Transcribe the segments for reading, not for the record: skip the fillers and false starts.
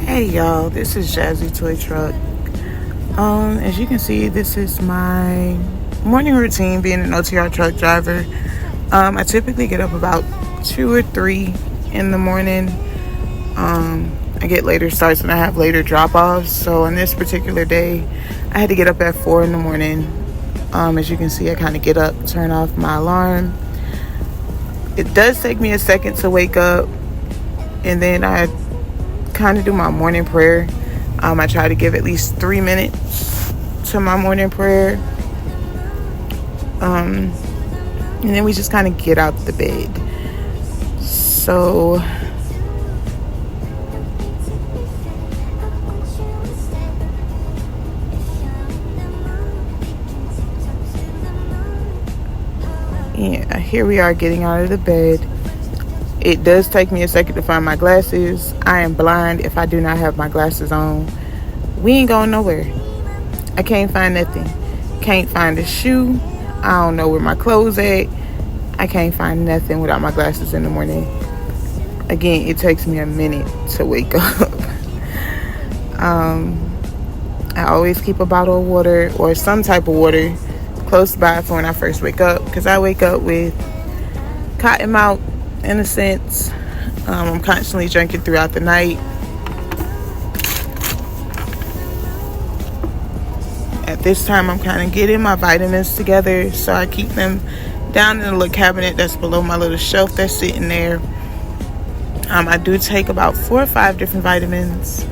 Hey y'all, this is Jazzy Toy Truck. As you can see, this is my morning routine being an OTR truck driver. I typically get up about 2 or 3 in the morning. I get later starts and I have later drop-offs. So on this particular day, I had to get up at 4 in the morning. As you can see, I kind of get up, turn off my alarm. It does take me a second to wake up, and then I kind of do my morning prayer. I try to give at least 3 minutes to my morning prayer. And then we just kind of get out the bed. So yeah, here we are getting out of the bed. It does take me a second to find my glasses. I am blind if I do not have my glasses on. We ain't going nowhere. I can't find nothing. Can't find a shoe. I don't know where my clothes at. I can't find nothing without my glasses in the morning. Again, it takes me a minute to wake up. I always keep a bottle of water or some type of water close by for when I first wake up, because I wake up with cotton mouth. In a sense, I'm constantly drinking throughout the night. At this time, I'm kind of getting my vitamins together, so I keep them down in the little cabinet that's below my little shelf that's sitting there. I do take about 4 or 5 different vitamins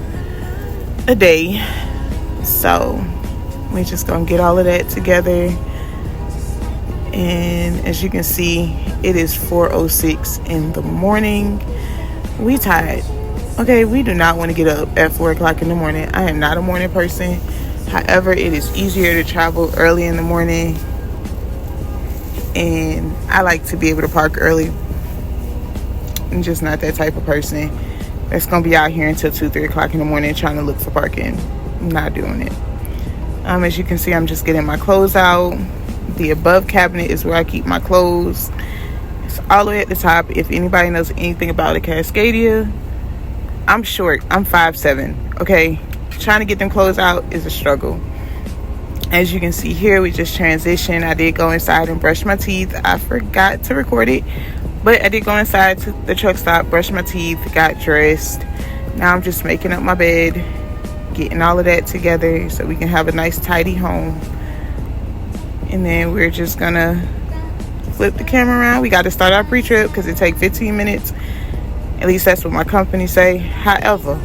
a day, so we just gonna get all of that together. And as you can see, it is 4:06 in the morning. We tired. Okay, we do not want to get up at 4 o'clock in the morning. I am not a morning person. However, it is easier to travel early in the morning. And I like to be able to park early. I'm just not that type of person that's going to be out here until 2, 3 o'clock in the morning trying to look for parking. I'm not doing it. As you can see, I'm just getting my clothes out. The above cabinet is where I keep my clothes. It's all the way at the top. If anybody knows anything about a Cascadia, I'm short. I'm 5'7". Okay, trying to get them clothes out is a struggle. As you can see here, we just transitioned. I did go inside and brush my teeth. I forgot to record it, but I did go inside to the truck stop, brush my teeth, got dressed. Now I'm just making up my bed, getting all of that together so we can have a nice tidy home. And then we're just gonna flip the camera around. We got to start our pre-trip because it takes 15 minutes. At least that's what my company say. However,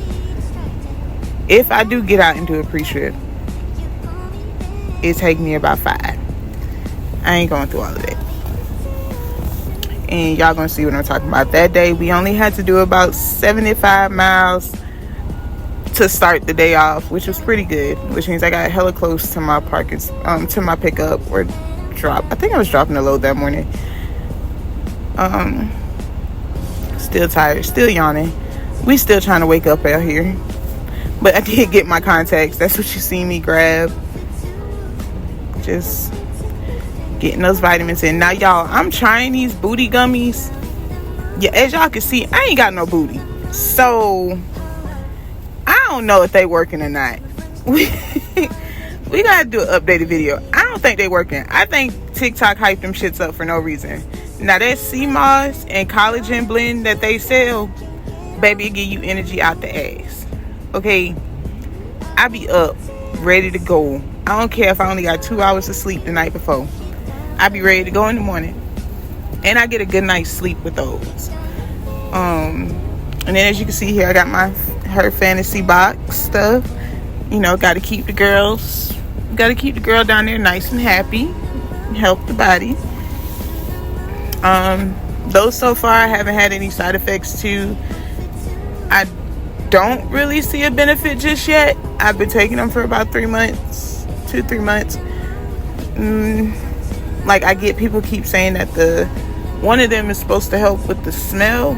if I do get out and do a pre-trip, it take me about 5. I ain't going through all of that. And y'all gonna see what I'm talking about. That day, we only had to do about 75 miles to start the day off, which was pretty good, which means I got hella close to my parking, to my pickup or drop. I think I was dropping a load that morning. Still tired, still yawning. We still trying to wake up out here, but I did get my contacts. That's what you see me grab. Just getting those vitamins in. Now y'all, I'm trying these booty gummies. Yeah, as y'all can see, I ain't got no booty, so I don't know if they working or not. We gotta do an updated video. I don't think they working. I think TikTok hyped them shits up for no reason. Now that sea moss and collagen blend that they sell, baby, it give you energy out the ass. Okay, I be up, ready to go. I don't care if I only got 2 hours of sleep the night before. I be ready to go in the morning, and I get a good night's sleep with those. And then as you can see here, I got her fantasy box stuff. You know, got to keep the girl down there nice and happy, help the body. Those so far, I haven't had any side effects to. I don't really see a benefit just yet. I've been taking them for about 3 months, 2-3 months. Like, I get people keep saying that one of them is supposed to help with the smell.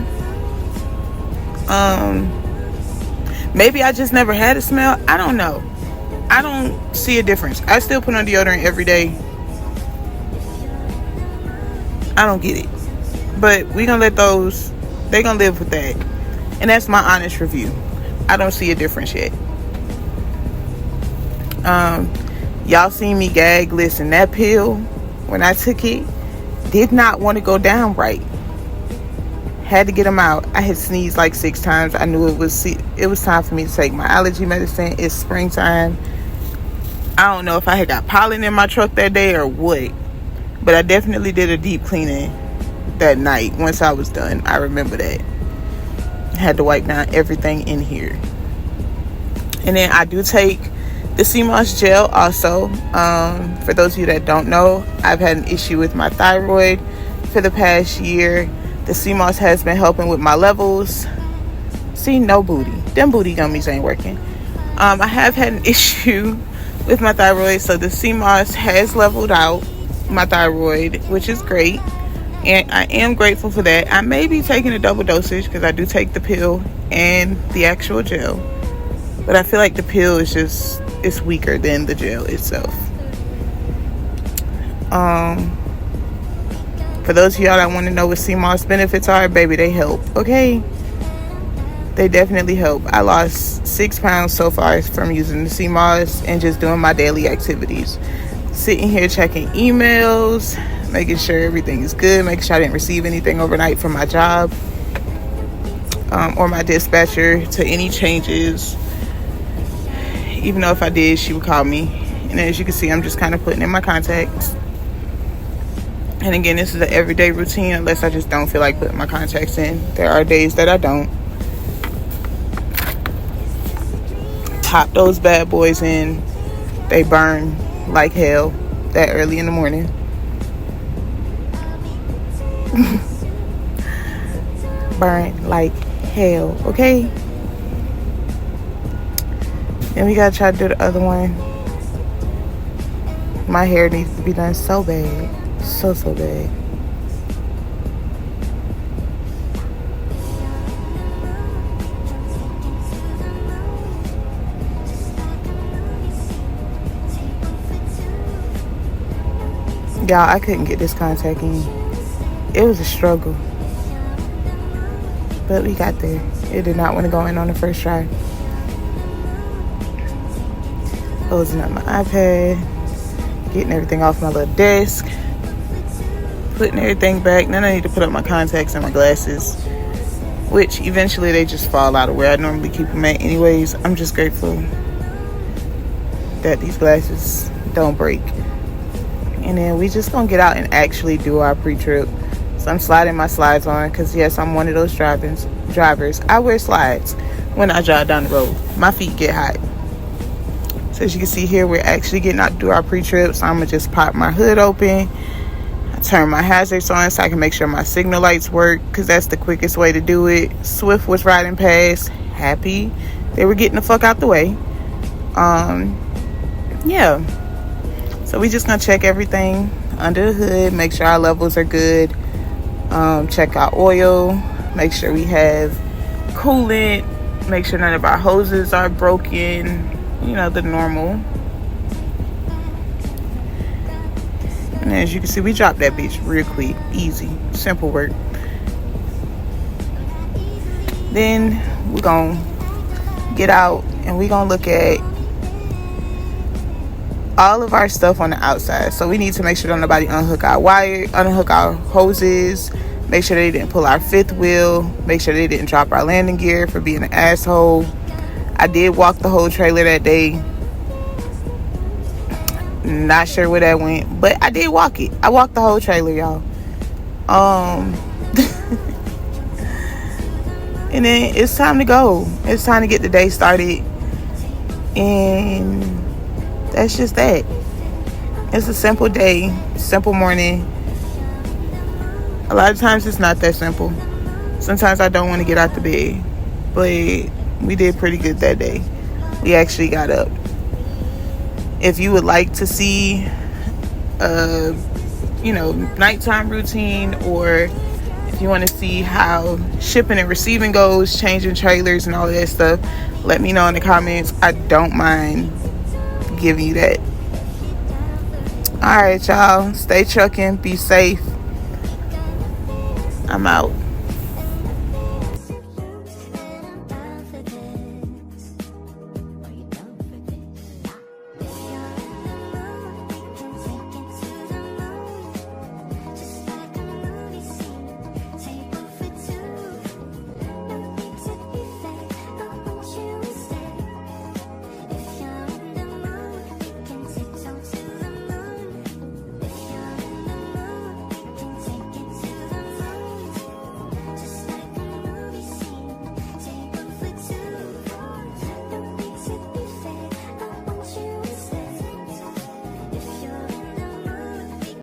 Maybe I just never had a smell. I don't know. I don't see a difference. I still put on deodorant every day. I don't get it. But we gonna let those, they gonna live with that. And that's my honest review. I don't see a difference yet. Y'all seen me gag. Listen, that pill, when I took it, did not want to go down right. Had to get them out. I had sneezed like 6 times. I knew it was time for me to take my allergy medicine. It's springtime. I don't know if I had got pollen in my truck that day or what, but I definitely did a deep cleaning that night. Once I was done, I remember that. I had to wipe down everything in here. And then I do take the CMOS gel also. For those of you that don't know, I've had an issue with my thyroid for the past year. The CMOS has been helping with my levels. See, no booty. Them booty gummies ain't working. I have had an issue with my thyroid, so the CMOS has leveled out my thyroid, which is great. And I am grateful for that. I may be taking a double dosage because I do take the pill and the actual gel. But I feel like the pill is it's weaker than the gel itself. For those of y'all that want to know what CMOS benefits are, baby, they help, okay? They definitely help. I lost 6 pounds so far from using the CMOS and just doing my daily activities. Sitting here checking emails, making sure everything is good, making sure I didn't receive anything overnight from my job or my dispatcher to any changes. Even though if I did, she would call me. And as you can see, I'm just kind of putting in my contacts. And again, this is an everyday routine unless I just don't feel like putting my contacts in. There are days that I don't. Pop those bad boys in. They burn like hell that early in the morning. Burn like hell, okay? Then we gotta try to do the other one. My hair needs to be done so bad. So bad. Y'all, I couldn't get this contact in. It was a struggle. But we got there. It did not want to go in on the first try. Closing up my iPad. Getting everything off my little desk. Putting everything back. Then I need to put up my contacts and my glasses, which eventually they just fall out of where I normally keep them at anyways. I'm just grateful that these glasses don't break. And then we just gonna get out and actually do our pre-trip. So I'm sliding my slides on because yes, I'm one of those drivers. I wear slides when I drive down the road. My feet get hot. So as you can see here, we're actually getting out to do our pre-trip. So I'm gonna just pop my hood open. Turn my hazards on so I can make sure my signal lights work because that's the quickest way to do it. Swift was riding past, happy they were getting the fuck out the way. Yeah, so we just gonna check everything under the hood, make sure our levels are good, check our oil, make sure we have coolant, make sure none of our hoses are broken, you know, the normal. And as you can see, we dropped that bitch real quick. Easy. Simple work. Then we're going to get out and we're going to look at all of our stuff on the outside. So we need to make sure that nobody unhook our hoses. Make sure they didn't pull our fifth wheel. Make sure they didn't drop our landing gear for being an asshole. I did walk the whole trailer that day. Not sure where that went, but I did walk it. I walked the whole trailer, y'all. And then it's time to go. It's time to get the day started. And that's just that. It's a simple day, simple morning. A lot of times it's not that simple. Sometimes I don't want to get out the bed, but we did pretty good that day. We actually got up. If you would like to see nighttime routine, or if you want to see how shipping and receiving goes, changing trailers and all of that stuff, let me know in the comments. I don't mind giving you that. All right, y'all, stay trucking, be safe. I'm out.